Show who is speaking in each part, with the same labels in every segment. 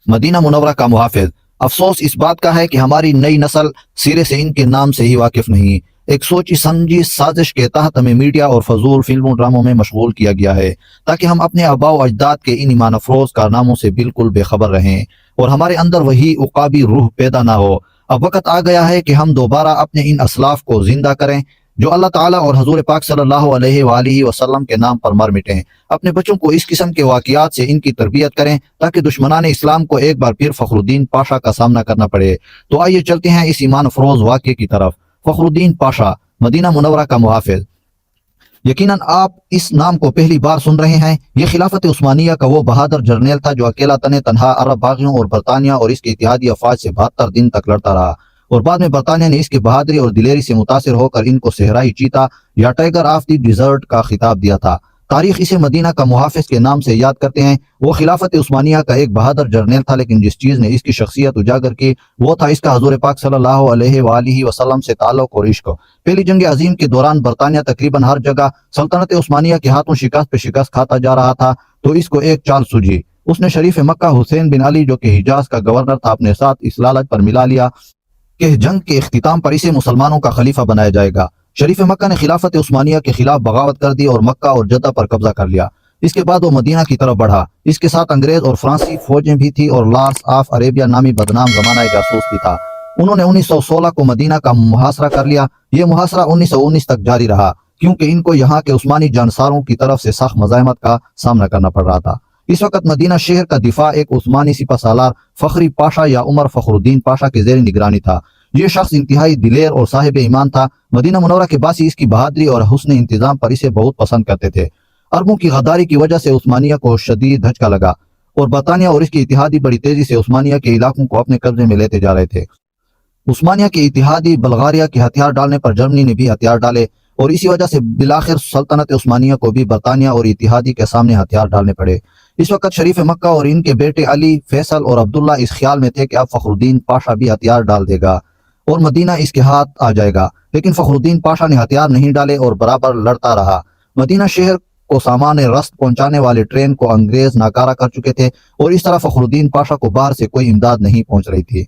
Speaker 1: مدینہ منورہ کا محافظ، افسوس اس بات کا ہے کہ ہماری نئی نسل سرے سے ان کے نام سے ہی واقف نہیں۔ ایک سوچی سمجھی سازش کے تحت ہمیں میڈیا اور فضول فلموں ڈراموں میں مشغول کیا گیا ہے تاکہ ہم اپنے آباء و اجداد کے ان ایمان افروز کارناموں سے بالکل بے خبر رہیں اور ہمارے اندر وہی عقابی روح پیدا نہ ہو۔ اب وقت آ گیا ہے کہ ہم دوبارہ اپنے ان اسلاف کو زندہ کریں جو اللہ تعالیٰ اور حضور پاک صلی اللہ علیہ وآلہ وسلم کے نام پر مر مٹیں۔ اپنے بچوں کو اس قسم کے واقعات سے ان کی تربیت کریں تاکہ دشمنان اسلام کو ایک بار پھر فخر الدین پاشا کا سامنا کرنا پڑے۔ تو آئیے چلتے ہیں اس ایمان افروز واقعے کی طرف۔ فخر الدین پاشا، مدینہ منورہ کا محافظ۔ یقیناً آپ اس نام کو پہلی بار سن رہے ہیں۔ یہ خلافت عثمانیہ کا وہ بہادر جرنیل تھا جو اکیلا تنہا عرب باغیوں اور برطانیہ اور اس کے اتحادی افواج سے 72 دن تک لڑتا رہا، اور بعد میں برطانیہ نے اس کے بہادری اور دلیری سے متاثر ہو کر ان کو صحرائی چیتا یا ٹائیگر آف دی ڈیزرٹ کا خطاب دیا تھا۔ تاریخ اسے مدینہ کا محافظ کے نام سے یاد کرتے ہیں۔ وہ خلافت عثمانیہ کا ایک بہادر جرنیل تھا، لیکن جس چیز نے اس کی شخصیت اجاگر کی وہ تھا اس کا حضور پاک صلی اللہ علیہ وآلہ وسلم سے تعلق اور عشق۔ پہلی جنگ عظیم کے دوران برطانیہ تقریباً ہر جگہ سلطنت عثمانیہ کے ہاتھوں شکست پہ شکست کھاتا جا رہا تھا، تو اس کو ایک چال سوجھی۔ اس نے شریف مکہ حسین بن علی جو کہ حجاز کا گورنر تھا اپنے ساتھ اس لالچ پر ملا لیا کہ جنگ کے اختتام پر اسے مسلمانوں کا خلیفہ بنایا جائے گا۔ شریف مکہ نے خلافت عثمانیہ کے خلاف بغاوت کر دی اور مکہ اور جدہ پر قبضہ کر لیا۔ اس کے بعد وہ مدینہ کی طرف بڑھا۔ اس کے ساتھ انگریز اور فرانسی فوجیں بھی تھی اور لارس آف عربیہ نامی بدنام زمانہ جاسوس بھی تھا۔ انہوں نے 1916 کو مدینہ کا محاصرہ کر لیا۔ یہ محاصرہ 1919 تک جاری رہا کیونکہ ان کو یہاں کے عثمانی جانساروں کی طرف سے سخت مزاحمت کا سامنا کرنا پڑ رہا تھا۔ اس وقت مدینہ شہر کا دفاع ایک عثمانی سپہ سالار فخری پاشا یا عمر فخر الدین پاشا کے زیر نگرانی تھا۔ یہ شخص انتہائی دلیر اور صاحب ایمان تھا۔ مدینہ منورہ کے باسی اس کی بہادری اور حسن انتظام پر اسے بہت پسند کرتے تھے۔ عربوں کی غداری کی وجہ سے عثمانیہ کو شدید دھچکا لگا اور برطانیہ اور اس کے اتحادی بڑی تیزی سے عثمانیہ کے علاقوں کو اپنے قبضے میں لیتے جا رہے تھے۔ عثمانیہ کے اتحادی بلغاریہ کے ہتھیار ڈالنے پر جرمنی نے بھی ہتھیار ڈالے اور اسی وجہ سے بالآخر سلطنت عثمانیہ کو بھی برطانیہ اور اتحادی کے سامنے ہتھیار ڈالنے پڑے۔ اس وقت شریف مکہ اور ان کے بیٹے علی، فیصل اور عبداللہ اس خیال میں تھے کہ اب فخر الدین پاشا بھی ہتھیار ڈال دے گا اور مدینہ اس کے ہاتھ آ جائے گا، لیکن فخر الدین پاشا نے ہتھیار نہیں ڈالے اور برابر لڑتا رہا۔ مدینہ شہر کو سامان رست پہنچانے والے ٹرین کو انگریز ناکارہ کر چکے تھے اور اس طرح فخر الدین پاشا کو باہر سے کوئی امداد نہیں پہنچ رہی تھی۔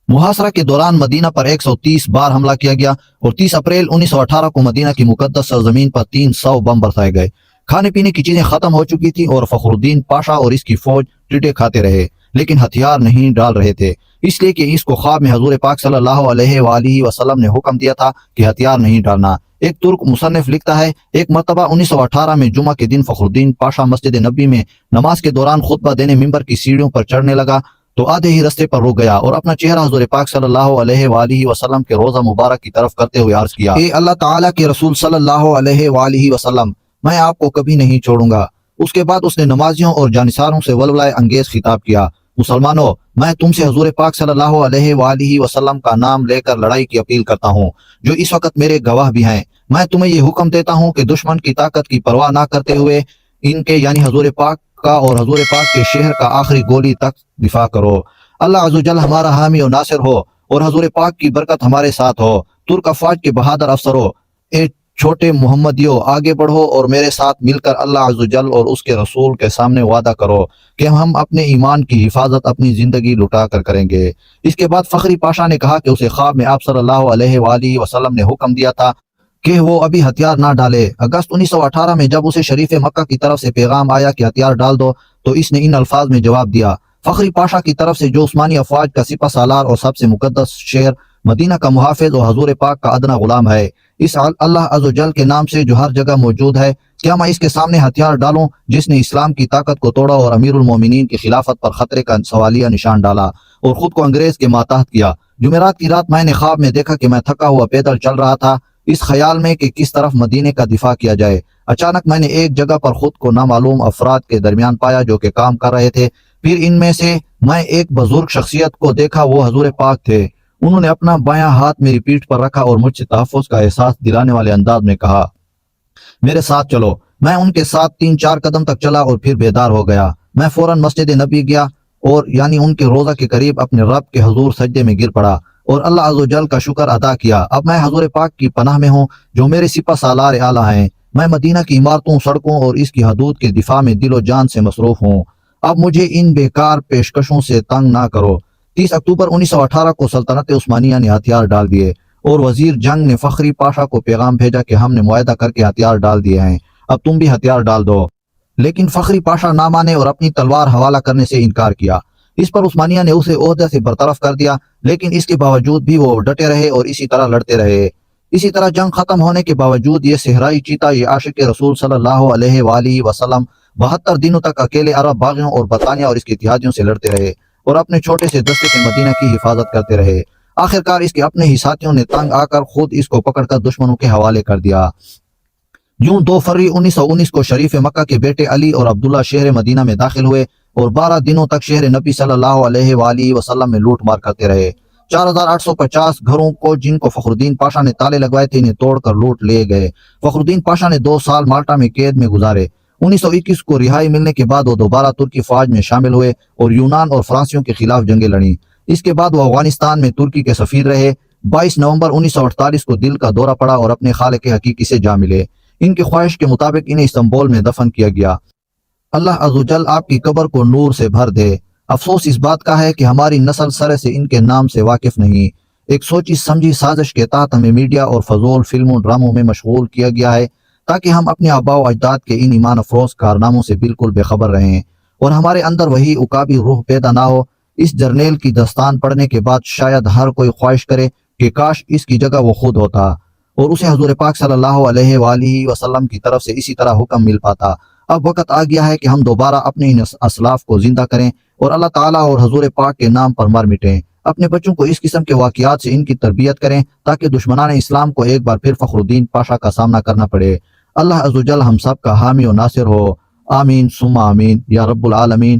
Speaker 1: محاصرہ کے دوران مدینہ پر 130 بار حملہ کیا گیا اور 30 اپریل 1918 کو مدینہ کی مقدس سرزمین پر 300 بم برسائے گئے۔ کھانے پینے کی چیزیں ختم ہو چکی تھی اور فخر الدین پاشا اور اس کی فوج ٹیٹے کھاتے رہے، لیکن ہتھیار نہیں ڈال رہے تھے، اس لیے کہ اس کو خواب میں حضور پاک صلی اللہ علیہ وآلہ وسلم نے حکم دیا تھا کہ ہتھیار نہیں ڈالنا۔ ایک ترک مصنف لکھتا ہے، ایک مرتبہ 1918 میں جمعہ کے دن فخر الدین پاشا مسجد نبی میں نماز کے دوران خطبہ دینے ممبر کی سیڑھیوں پر چڑھنے لگا تو آدھے ہی رستے پر رک گیا اور اپنا چہرہ حضور پاک صلی اللہ علیہ وآلہ وسلم کے روضہ مبارک کی طرف کرتے ہوئے عرض کیا، اے اللہ تعالیٰ کے رسول صلی اللہ علیہ وآلہ وسلم، میں آپ کو کبھی نہیں چھوڑوں گا۔ اس کے بعد اس نے نمازیوں اور جانثاروں سے ولولۂ انگیز خطاب کیا، مسلمانوں، میں تم سے حضور پاک صلی اللہ علیہ وآلہ وسلم کا نام لے کر لڑائی کی اپیل کرتا ہوں جو اس وقت میرے گواہ بھی ہیں۔ میں تمہیں یہ حکم دیتا ہوں کہ دشمن کی طاقت کی پرواہ نہ کرتے ہوئے ان کے یعنی حضور پاک کا اور حضور پاک کے شہر کا آخری گولی تک دفاع کرو۔ اللہ عز و جل ہمارا حامی و ناصر ہو اور حضور پاک کی برکت ہمارے ساتھ ہو۔ ترک افواج کے بہادر افسروں، اے چھوٹے محمدیوں، آگے بڑھو اور میرے ساتھ مل کر اللہ عز و جل اور اس کے رسول کے سامنے وعدہ کرو کہ ہم اپنے ایمان کی حفاظت اپنی زندگی لٹا کر کریں گے۔ اس کے بعد فخری پاشا نے کہا کہ اسے خواب میں آپ صلی اللہ علیہ وآلہ وسلم نے حکم دیا تھا کہ وہ ابھی ہتھیار نہ ڈالے۔ اگست 1918 میں جب اسے شریف مکہ کی طرف سے پیغام آیا کہ ہتھیار ڈال دو تو اس نے ان الفاظ میں جواب دیا، فخری پاشا کی طرف سے جو عثمانی افواج کا سپہ سالار اور سب سے مقدس شہر مدینہ کا محافظ اور حضور پاک کا ادنا غلام ہے، اس اللہ عز و جل کے نام سے جو ہر جگہ موجود ہے، کیا میں اس کے سامنے ہتھیار ڈالوں جس نے اسلام کی طاقت کو توڑا اور امیر المومنین کی خلافت پر خطرے کا سوالیہ نشان ڈالا اور خود کو انگریز کے ماتحت کیا۔ جمعرات کی رات میں نے خواب میں دیکھا کہ میں تھکا ہوا پیدل چل رہا تھا اس خیال میں کہ کس طرف مدینے کا دفاع کیا جائے۔ اچانک میں نے ایک جگہ پر خود کو نامعلوم افراد کے درمیان پایا جو کہ کام کر رہے تھے۔ پھر ان میں سے میں ایک بزرگ شخصیت کو دیکھا، وہ حضور پاک تھے۔ انہوں نے اپنا بایاں ہاتھ میری پیٹھ پر رکھا اور مجھ سے تحفظ کا احساس دلانے والے انداز میں کہا، میرے ساتھ چلو۔ میں ان کے ساتھ 3-4 قدم تک چلا اور پھر بیدار ہو گیا۔ میں فوراً مسجد نبی گیا اور یعنی ان کے روضہ کے قریب اپنے رب کے حضور سجدے میں گر پڑا اور اللہ عز و جل کا شکر ادا کیا۔ اب میں حضور پاک کی پناہ میں ہوں جو میرے سپہ سالار اعلیٰ ہیں۔ میں مدینہ کی عمارتوں، سڑکوں اور اس کی حدود کے دفاع میں دل و جان سے مصروف ہوں۔ اب مجھے ان بیکار پیشکشوں سے تنگ نہ کرو۔ 30 اکتوبر 1918 کو سلطنت عثمانیہ نے ہتھیار ڈال دیے اور وزیر جنگ نے فخری پاشا کو پیغام بھیجا کہ ہم نے معاہدہ کر کے ہتھیار ڈال دیے ہیں، اب تم بھی ہتھیار ڈال دو۔ لیکن فخری پاشا نہ مانے اور اپنی تلوار حوالہ کرنے سے انکار کیا۔ اس پر عثمانیہ نے اسے عہدے سے برطرف کر دیا، لیکن اس کے باوجود بھی وہ ڈٹے رہے اور اسی طرح لڑتے رہے۔ اسی طرح جنگ ختم ہونے کے باوجود یہ صحرائی چیتا، یہ عاشق رسول صلی اللہ علیہ وآلہ وسلم 72 دنوں تک اکیلے عرب باغیوں اور برطانیہ اور اس کے اتحادیوں سے لڑتے رہے اور اپنے چھوٹے سے دستے سے مدینہ کی حفاظت کرتے رہے۔ آخرکار اس کے اپنے ہی ساتھیوں نے تنگ آ کر خود اس کو پکڑ کر دشمنوں کے حوالے کر دیا۔ یوں 2 فروری 1919 کو شریف مکہ کے بیٹے علی اور عبداللہ شہر مدینہ میں داخل ہوئے اور 12 دنوں تک شہر نبی صلی اللہ علیہ وآلہ وسلم میں لوٹ مار کرتے رہے۔ 4850 گھروں کو جن کو فخر الدین پاشا نے تالے لگوائے تھے انہیں توڑ کر لوٹ لے گئے۔ فخر الدین پاشا نے 2 سال مالٹا میں قید میں گزارے۔ 1921 کو رہائی ملنے کے بعد وہ دوبارہ ترکی فوج میں شامل ہوئے اور یونان اور فرانسیوں کے خلاف جنگیں لڑیں۔ اس کے بعد وہ افغانستان میں ترکی کے سفیر رہے۔ 22 نومبر 1948 کو دل کا دورہ پڑا اور اپنے خالق حقیقی سے جا ملے۔ ان کی خواہش کے مطابق انہیں استنبول میں دفن کیا گیا۔ اللہ عز و جل آپ کی قبر کو نور سے بھر دے۔ افسوس اس بات کا ہے کہ ہماری نسل سرے سے ان کے نام سے واقف نہیں۔ ایک سوچی سمجھی سازش کے تحت ہمیں میڈیا اور فضول فلموں ڈراموں میں مشغول کیا گیا ہے تاکہ ہم اپنے آباء و اجداد کے ان ایمان افروز کارناموں سے بالکل بے خبر رہیں اور ہمارے اندر وہی عقابی روح پیدا نہ ہو۔ اس جرنیل کی داستان پڑھنے کے بعد شاید ہر کوئی خواہش کرے کہ کاش اس کی جگہ وہ خود ہوتا اور اسے حضور پاک صلی اللہ علیہ وآلہ وسلم کی طرف سے اسی طرح حکم مل پاتا۔ اب وقت آ گیا ہے کہ ہم دوبارہ اپنے ان اسلاف کو زندہ کریں اور اللہ تعالیٰ اور حضور پاک کے نام پر مر مٹیں۔ اپنے بچوں کو اس قسم کے واقعات سے ان کی تربیت کریں تاکہ دشمنان اسلام کو ایک بار پھر فخر الدین پاشا کا سامنا کرنا پڑے۔ اللہ عز و جل ہم سب کا حامی و ناصر ہو، آمین ثم آمین یا رب العالمین۔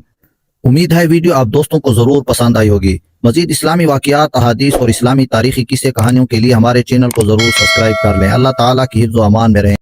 Speaker 1: امید ہے ویڈیو آپ دوستوں کو ضرور پسند آئی ہوگی۔ مزید اسلامی واقعات، احادیث اور اسلامی تاریخی قصے کہانیوں کے لیے ہمارے چینل کو ضرور سبسکرائب کر لیں۔ اللہ تعالیٰ کی حفظ و امان میں رہیں۔